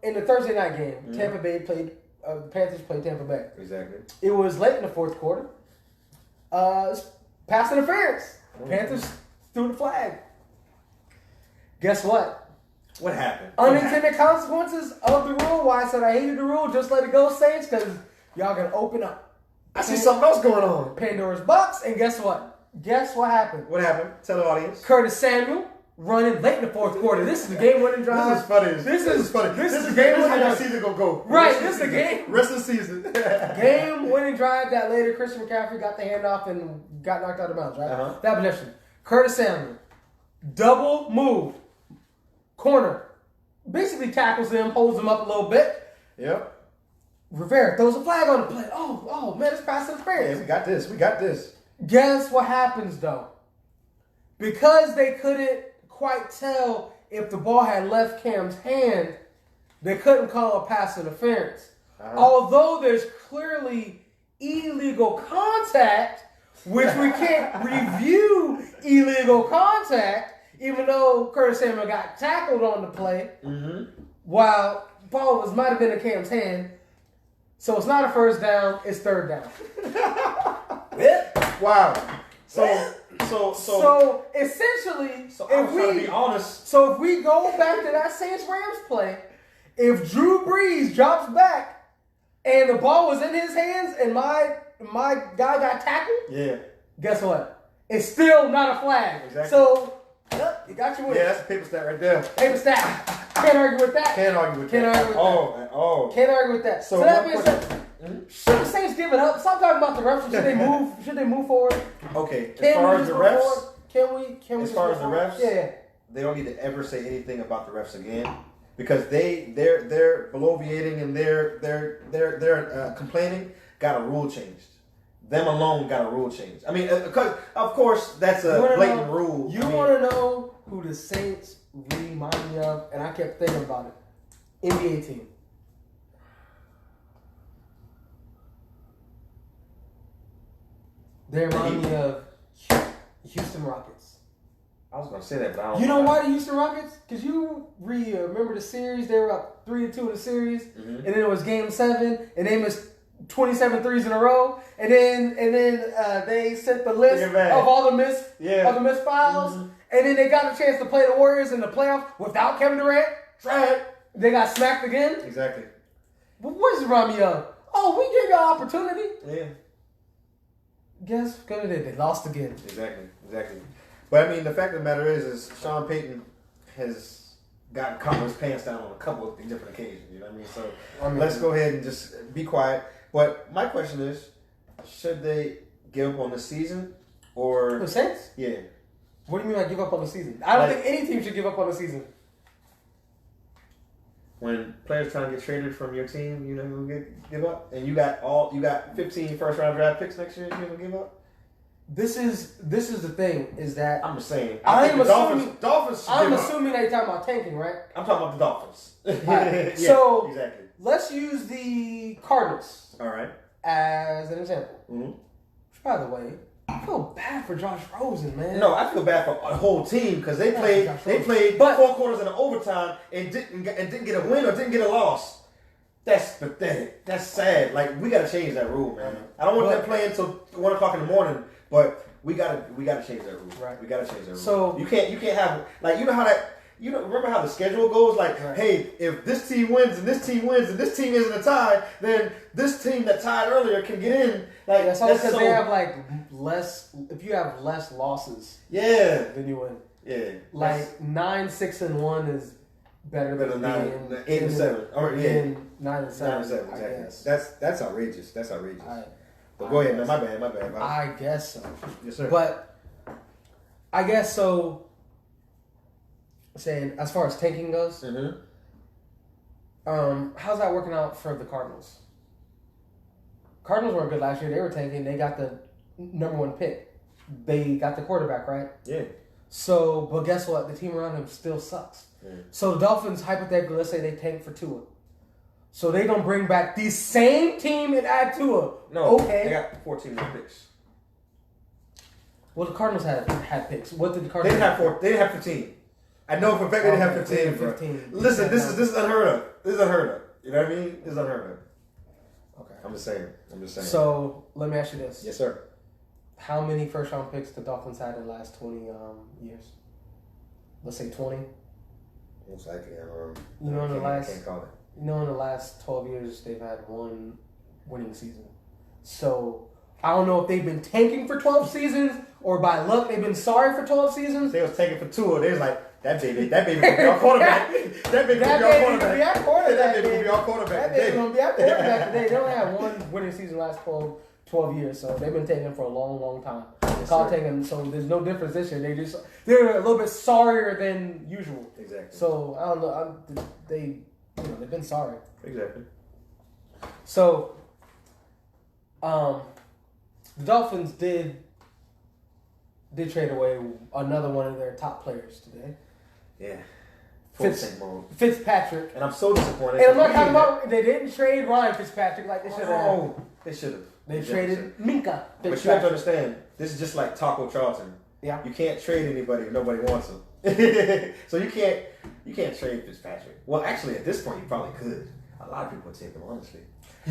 In the Thursday night game, Tampa Bay played. The Panthers played Tampa Bay. Exactly. It was late in the fourth quarter. Pass interference. Panthers threw the flag. Guess what? What happened? Unintended consequences of the rule. Why I said I hated the rule. Just let it go, Saints, because y'all can open up. I see something else going on. Pandora's box, and guess what? Guess what happened? What happened? Tell the audience. Curtis Samuel running late in the fourth quarter. This is the game-winning drive. This is funny. This is funny. This is the game-winning drive. Season gonna go. Right. This is the game. Rest of the season. Game-winning drive that later Christian McCaffrey got the handoff and got knocked out of bounds. Right. Uh-huh. That possession. Curtis Samuel, double move, corner, basically tackles him, holds him up a little bit. Yep. Rivera throws a flag on the play. Oh man, it's pass interference. Yeah, we got this. Guess what happens though? Because they couldn't quite tell if the ball had left Cam's hand, they couldn't call a pass interference. Uh-huh. Although there's clearly illegal contact, which we can't review illegal contact, even though Curtis Samuel got tackled on the play, while ball might have been in Cam's hand. So it's not a first down, it's third down. Wow. So essentially, be honest. So if we go back to that Saints Rams play, if Drew Brees drops back and the ball was in his hands and my guy got tackled, guess what? It's still not a flag. Exactly. So you got your win. Yeah, that's a paper stat right there. Paper stat. Can't argue with that. Can't argue with Can't that. argue with At all. Can't argue with that. So that one being question- said, should the Saints give it up? Stop talking about the refs. Should they move? Should they move forward? Okay. As Can far we as just the move refs, forward? Can we? as just far move as the forward? refs, Yeah. they don't need to ever say anything about the refs again because they're bloviating and they're complaining. Got a rule changed. Them alone got a rule change. I mean, because of course that's a blatant rule. You want to know who the Saints remind me of? And I kept thinking about it. NBA team. They remind me of Houston Rockets. I was gonna say that, but I don't. You know why the Houston Rockets? Because you remember the series. They were up 3-2 in the series, and then it was Game 7, and they missed 27 threes in a row, and then they sent the list of all the missed fouls, and then they got a chance to play the Warriors in the playoffs without Kevin Durant. Right? They got smacked again. Exactly. But what does it remind me of? Oh, we gave y'all opportunity. Yeah. Guess what they did? They lost again. Exactly. But I mean, the fact of the matter is Sean Payton has gotten caught with his pants down on a couple of different occasions. You know what I mean? So let's go ahead and just be quiet. But my question is, should they give up on the season or the Saints? Yeah. What do you mean by give up on the season? I don't think any team should give up on the season. When players trying to get traded from your team, you know who give up, and you got 15 first round draft picks next year. You gonna give up? This is the thing is that I'm just saying. I'm assuming Dolphins. I'm assuming they're talking about tanking, right? I'm talking about the Dolphins. Right. Yeah, so exactly. Let's use the Cardinals. All right. As an example. Mm-hmm. Which, by the way, I feel bad for Josh Rosen, man. No, I feel bad for a whole team because they played 4 quarters in overtime and didn't get a win or didn't get a loss. That's pathetic. That's sad. Like, we gotta change that rule, man. I don't want them playing until 1 o'clock in the morning, but we gotta change that rule. Right. We gotta change that rule. So you can't have like remember how the schedule goes? Like, hey, if this team wins and this team wins and this team isn't a tie, then this team that tied earlier can get in. Like, that's all because they have like less. If you have less losses, then you win. Yeah, like 9-6-1 is better than 8-7 or 9-7. 9-7. I guess that's outrageous. That's outrageous. But I go ahead, guess. man. My bad. I guess so. Yes, sir. But I guess so. Saying as far as tanking goes, how's that working out for the Cardinals? Cardinals were good last year. They were tanking. They got the number 1 pick. They got the quarterback, right? Yeah. So, but guess what? The team around him still sucks. Yeah. So the Dolphins, hypothetically, let's say they tank for Tua. So they gonna bring back the same team and add Tua. No, okay. They got 14 more picks. Well, the Cardinals had picks. What did the Cardinals? They didn't have 15. I know for a fact they didn't have 15. 15. Listen, this is unheard of. This is unheard of. You know what I mean? This is unheard of. Okay. I'm just saying. So let me ask you this. Yes, sir. How many first round picks the Dolphins had in the last 20 years? Let's say 20. Most likely, You know, I can't call it. You know, in the last 12 years, they've had 1 winning season. So I don't know if they've been tanking for 12 seasons or by luck they've been sorry for 12 seasons. They was tanking for Tua. They was like, that baby gonna be our quarterback. That baby gonna be our quarterback. That baby gonna be our quarterback. That baby gonna be our quarterback today. They only had 1 winning season last 12 years, so they've been taking for a long, long time. Taking, so there's no difference this year. They're a little bit sorrier than usual. Exactly. So I don't know. They've been sorry. Exactly. So, the Dolphins did trade away another one of their top players today. Yeah. Fitzpatrick. And I'm so disappointed. And I'm not talking about they didn't trade Ryan Fitzpatrick like they should have. Oh, they should have. They traded Minka. But you have to understand, this is just like Taco Charlton. Yeah. You can't trade anybody if nobody wants them. So you can't trade Fitzpatrick. Well, actually, at this point, you probably could. A lot of people would take him, honestly.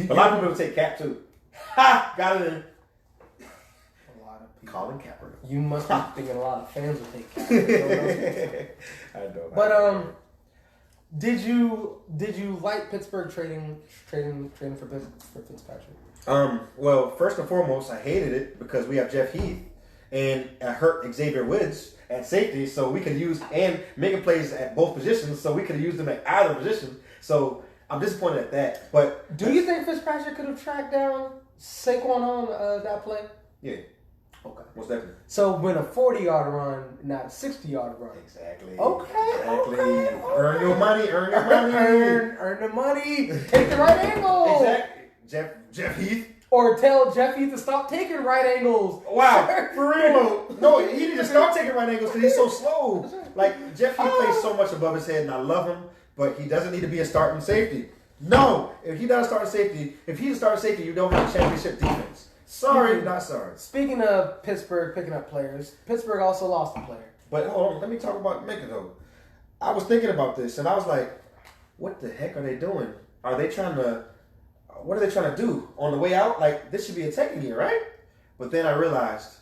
A lot of people would take Cap too. Ha! Got it in. A lot of people. Colin Kaepernick. You must be thinking a lot of fans would take Cap. I know. But did you like Pittsburgh trading for Fitzpatrick? Well, first and foremost, I hated it because we have Jeff Heath, and hurt Xavier Woods at safety, so we could use and making plays at both positions, so we could use them at either position. So I'm disappointed at that. But do you think Fitzpatrick could have tracked down Saquon on that play? Yeah. Okay. Most definitely. So when a 40-yard run, not a 60-yard run. Exactly. Okay. Exactly. Okay. Earn your money. Earn your money. Earn the money. Take the right angle. Exactly. Jeff Heath. Or tell Jeff Heath to stop taking right angles. Wow. For real. No, he need to start taking right angles because he's so slow. Like, Jeff Heath plays so much above his head, and I love him, but he doesn't need to be a starting safety. No. If he's not a starting safety, you don't have a championship defense. Sorry, not sorry. Speaking of Pittsburgh picking up players, Pittsburgh also lost a player. But hold on, let me talk about Micah though. I was thinking about this, and I was like, what the heck are they doing? What are they trying to do on the way out? Like, this should be a taking year, right? But then I realized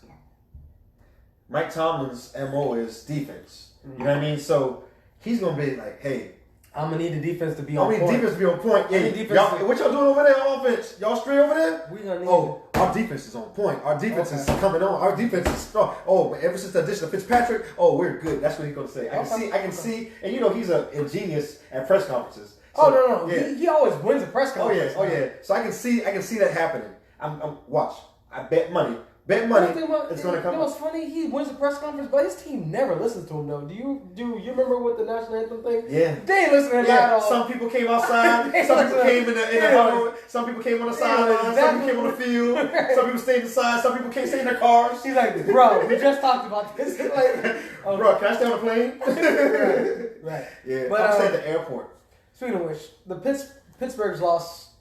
Mike Tomlin's MO is defense. You know what I mean? So he's going to be like, hey, I'm going to need the defense to be on point. Defense to be on point. Yeah, what y'all doing over there on offense? Y'all straight over there? We gonna need our defense is on point. Our defense is coming on. Our defense is strong. Oh, ever since the addition of Fitzpatrick, we're good. That's what he's going to say. I can see. And he's a genius at press conferences. So, no. Yeah. He always wins a press conference. Oh yeah. So I can see that happening. I'm watch. I bet money. It's going to come. You know what's funny? He wins the press conference, but his team never listens to him, though. Do you remember what the national anthem thing? Yeah. They ain't listening to that at all. Some people came outside. Some people came in the huddle. Some people came on the sideline. Some people came on the field. Some people stayed inside. Some people can't stay in their cars. He's like, bro, we just talked about this. Bro, can I stay on the plane? Right. Yeah. But I'm staying at the airport. Speaking of which, the Pittsburgh's lost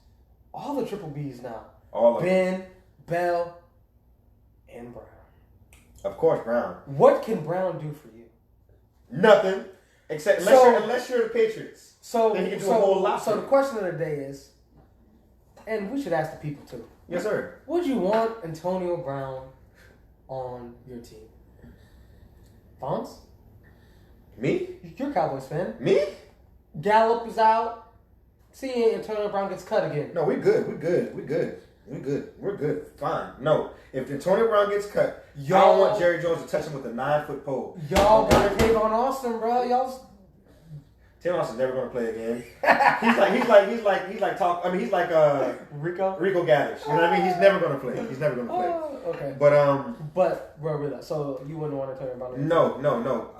all the triple Bs now. All of Ben, Bell, and Brown. Of course, Brown. What can Brown do for you? Nothing. Except unless you're the Patriots. Then he can do a whole lot. So the question of the day is, and we should ask the people too. Yes, sir. Would you want Antonio Brown on your team? Fonz? Me? You're a Cowboys fan. Me? Gallup is out. See, Antonio Brown gets cut again. No, we're good. We're good. Fine. No. If Antonio Brown gets cut, I don't want Jerry Jones to touch him with a 9-foot pole. Y'all got to Tavon Austin, bro. Tavon Austin's never going to play again. He's like Rico Gathers. You know what I mean? He's never going to play. Okay. But bro, really, so you wouldn't want Antonio Brown? No.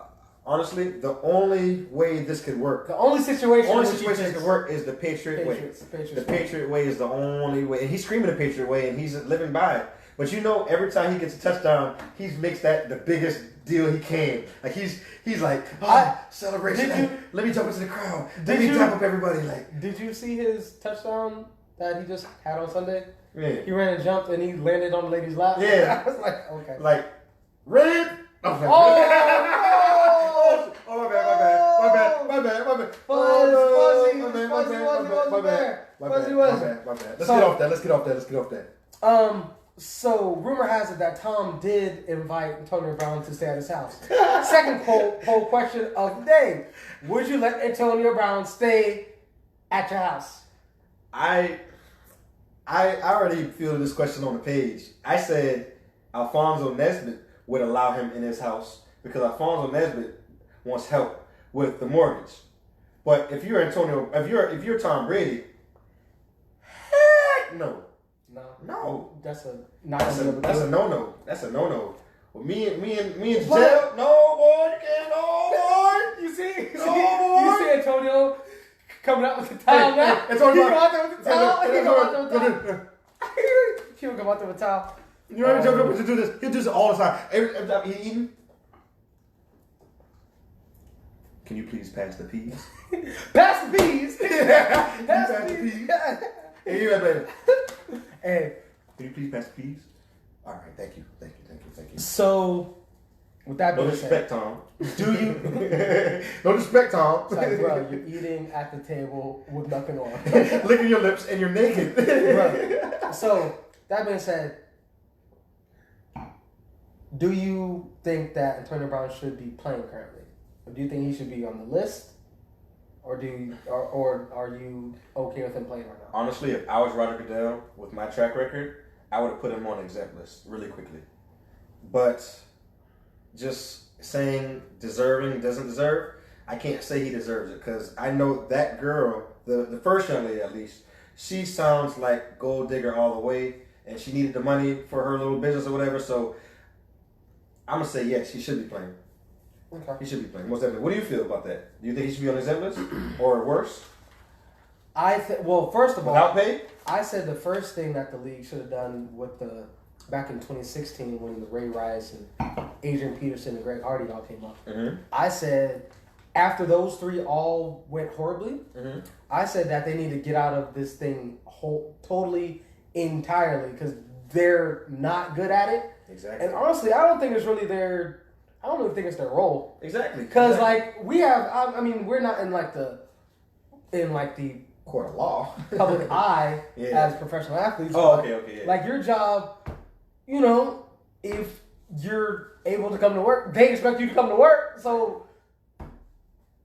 Honestly, the only way this could work. The only situation this could work is the Patriot way. The Patriot way is the only way. And he's screaming the Patriot way, and he's living by it. But every time he gets a touchdown, he makes that the biggest deal he can. Like he's like, celebration. Let me jump into the crowd. Let me tap up everybody. Like, did you see his touchdown that he just had on Sunday? Yeah. He ran and jumped, and he landed on the lady's lap. Yeah. I was like, okay. Like, red. My bad. Let's get off that. So rumor has it that Tom did invite Antonio Brown to stay at his house. Second poll question of the day: would you let Antonio Brown stay at your house? I already fielded this question on the page. I said Alfonso Nesbitt would allow him in his house because Alfonso Nesbitt wants help with the mortgage. But if you're Tom Brady, heck no. That's a no-no. That's a no-no. Well, me and Giselle, no boy, you can't, no boy. You see Antonio coming out with the towel now. Antonio, he come out there with the towel. He'll come out there with the towel. You know what I mean? To do this. He'll do this all the time. Every time he's eating. Can you please pass the peas? Pass the peas. Pass the peas. Hey, you baby. Hey. Can you please pass the peas? All right, thank you. So, with that being said, Tom. Do you? No disrespect, Tom. It's like, bro, you're eating at the table with nothing on. Licking your lips and you're naked. Right. So, that being said, do you think that Antonio Brown should be playing currently? Or do you think he should be on the list? Or are you okay with him playing right now? Honestly, if I was Roger Goodell with my track record, I would have put him on the exempt list really quickly. but just saying deserving doesn't deserve, I can't say he deserves it because I know that girl, the first young lady at least, she sounds like gold digger all the way, and she needed the money for her little business or whatever. So I'm gonna say yes, he should be playing. Okay. He should be playing most definitely. What do you feel about that? Do you think he should be on the exempt list or worse? Well, first of all, Without pay? I said the first thing that the league should have done with back in 2016 when the Ray Rice and Adrian Peterson and Greg Hardy all came up. Mm-hmm. I said after those three all went horribly, Mm-hmm. I said that they need to get out of this thing totally, entirely because they're not good at it. Exactly. And honestly, I don't think it's really their. I don't really think it's their role. Exactly. Because like we have, I mean, we're not in the court of law, public eye Yeah. as professional athletes. Oh, but, okay, yeah. Like your job, if you're able to come to work, they expect you to come to work. So,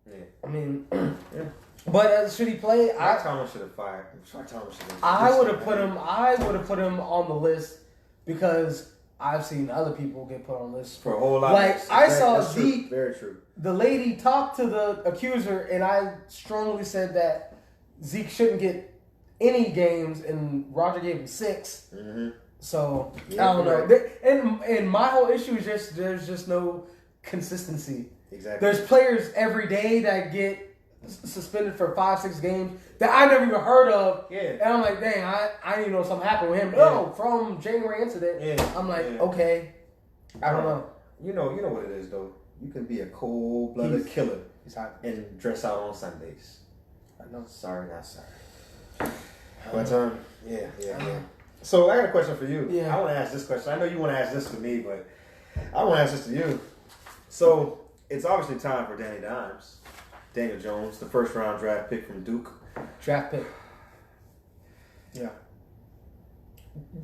Yeah. I mean, Yeah. but should he play? Mike Thomas should have fired. Mike Thomas should have. I would have put him. I would have put him on the list because I've seen other people get put on lists for a whole lot. Like I saw that's true. Zeke. Very true. The lady talked to the accuser, and I strongly said that Zeke shouldn't get any games, and Roger gave him 6. Mm-hmm. So Yeah, I don't know. And my whole issue is just there's just no consistency. Exactly. There's players every day that get suspended for 5-6 games that I never even heard of. Yeah. And I'm like, dang, I didn't know something happened with him. Yeah. No, from January incident. Yeah. I'm like, Yeah. okay, I don't know. You know what it is though. You can be a cold-blooded killer He's hot. and dress out on Sundays. I know. Sorry, not sorry. But yeah. So I got a question for you. Yeah. I want to ask this question. I know you want to ask this to me, but I want to ask this to you. So it's obviously time for Danny Dimes, Daniel Jones, the first-round draft pick from Duke. Draft pick. Yeah.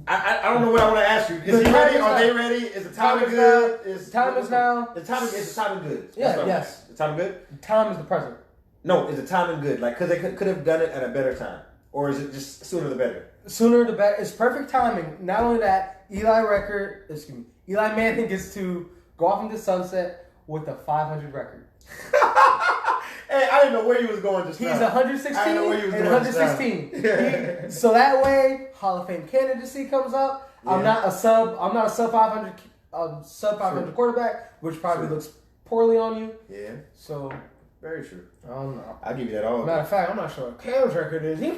I don't know what I want to ask you. Is The he time ready? is Are now. they ready? Is the Time timing is good? now. Is the timing good? Yeah, That's what I'm yes. asking. The timing good? Time is the present. No, is the timing good? Like, because they could have done it at a better time, or is it just sooner the better? Sooner the better. It's perfect timing. Not only that, Eli Manning gets to go off into the sunset with a 500 record. Hey, I didn't know where you was going just He's now. 116 I didn't know where you was and going just now. 116. So that way, Hall of Fame candidacy comes up. I'm Yeah. not a sub 500 Sure. quarterback, which probably Sure. looks poorly on you. Yeah, So very true. I don't know. I'll give you that all. Matter of fact, I'm not sure what Cam's record is. He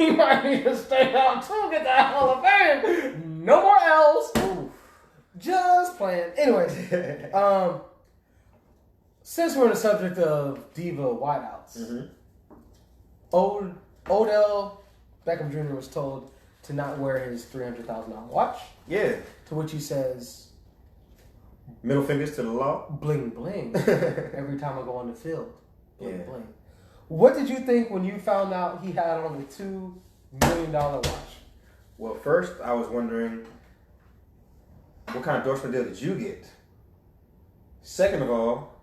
might need to stay out to get that Hall of Fame. No more L's. Just playing. Anyways, since we're on the subject of diva wideouts, Mm-hmm. Odell Beckham Jr. was told to not wear his $300,000 watch, Yeah, to which he says, middle fingers to the law. bling bling, every time I go on the field. Bling Yeah. bling. What did you think when you found out he had on a $2 million watch? Well, first I was wondering, what kind of endorsement deal did you get? Second of all,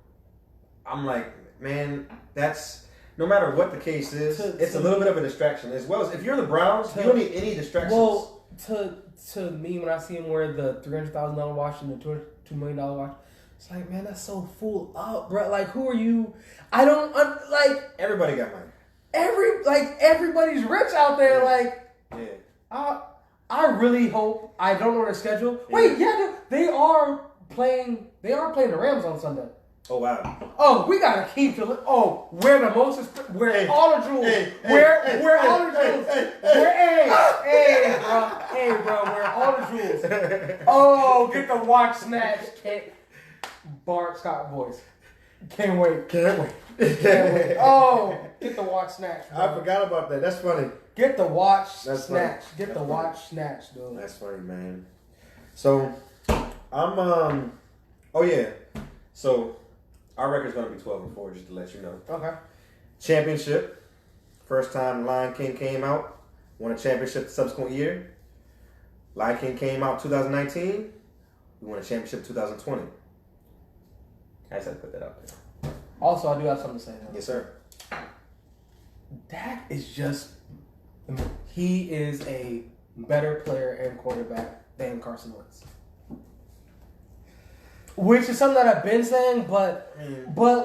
I'm like, man, that's no matter what the case is, it's a little bit of a distraction. As well as if you're the Browns, you don't need any distractions. Well, to me, when I see him wear the $300,000 watch and the $2 million watch, it's like, man, that's so full up, bro. Like, who are you? I don't like everybody got money. everybody's rich out there. Like, Yeah. I really hope. I don't know their schedule. Wait, yeah, they are playing. They are playing the Rams on Sunday. Oh wow. Oh, we gotta keep the. Oh, where the most? Where Hey, all the jewels? hey, where hey, where hey, all the hey, jewels? hey, Hey, bro, where all the jewels? Oh, get the watch snatch. Bart Scott voice. Can't wait. Can't wait. Can't wait. Oh, get the watch snatch. Bro. I forgot about that. That's funny. Get the watch That's snatch. funny. Get That's the funny. watch snatch, dude. That's funny, man. So, I'm oh yeah. So, our record's gonna be 12-4, just to let you know. Okay. Championship. First time Lion King came out, won a championship the subsequent year. Lion King came out 2019. We won a championship 2020. I just had to put that out there. Also, I do have something to say. Though. Yes, sir. Dak is just. He is a better player and quarterback than Carson Wentz. which is something that I've been saying, but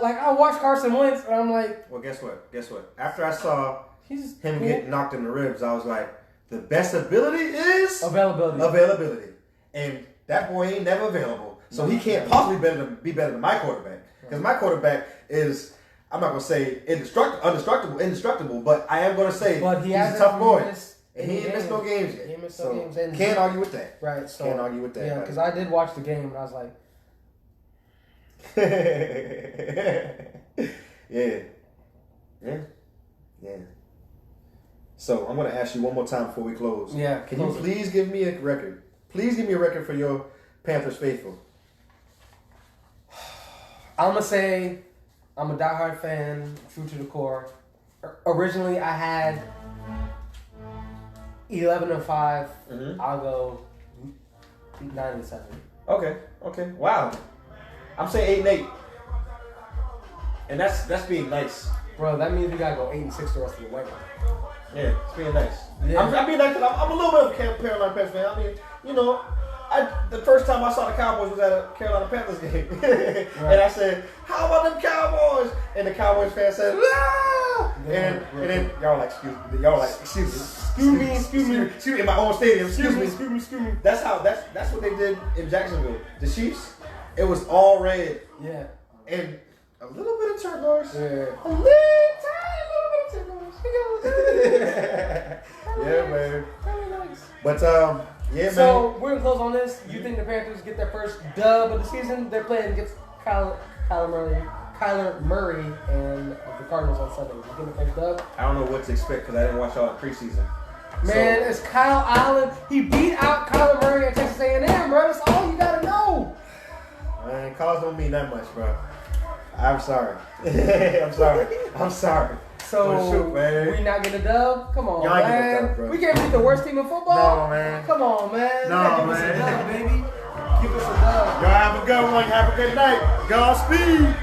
like I watched Carson Wentz and I'm like, well, guess what? After I saw he's him cool. get knocked in the ribs, I was like, the best ability is Availability. And that boy ain't never available. So he can't possibly be better than my quarterback. Because my quarterback is, I'm not going to say indestructible, but I am going to say but he's a tough boy. And he ain't missed no games yet. He ain't missed so no games. And can't argue with that. Right. So, can't argue with that. Yeah, because I did watch the game and I was like, yeah. So I'm going to ask you one more time before we close. Yeah. Can you please give me a record? Please give me a record for your Panthers faithful. I'm going to say I'm a diehard fan, true to the core. Originally, I had 11-5. Mm-hmm. I'll go 9-7. Okay. Wow. I'm saying 8-8. And that's being nice. Bro, that means we got to go 8-6 the rest of the way. Yeah, it's being nice. Yeah. I'm being nice because I'm a little bit of a Carolina Panthers fan. I mean, you know, the first time I saw the Cowboys was at a Carolina Panthers game. Right. And I said, how about them Cowboys? And the Cowboys fan said, ah! And then y'all like, excuse me. In my own stadium, excuse me. That's what they did in Jacksonville. The Chiefs, it was all red. Yeah. And a little bit of turquoise. Yeah. A little turquoise. Yeah, man. But yeah, man. So we're gonna close on this. You think the Panthers get their first dub of the season? They're playing against Kyler Murray and the Cardinals on Sunday. You getting the first dub? I don't know what to expect because I didn't watch all the preseason. Man, it's Kyle Allen. He beat out Kyler Murray at Texas A&M, bro. That's all you gotta know. Man, calls don't mean that much, bro. I'm sorry. I'm sorry. So, shoot, man. we not get a dub? Come on, Y'all get a man. dub, bro. We can't beat the worst team in football? No, man. Come on, man. No, Give man. us a dub, baby. Give us a dub. Y'all have a good one. Have a good night. Godspeed.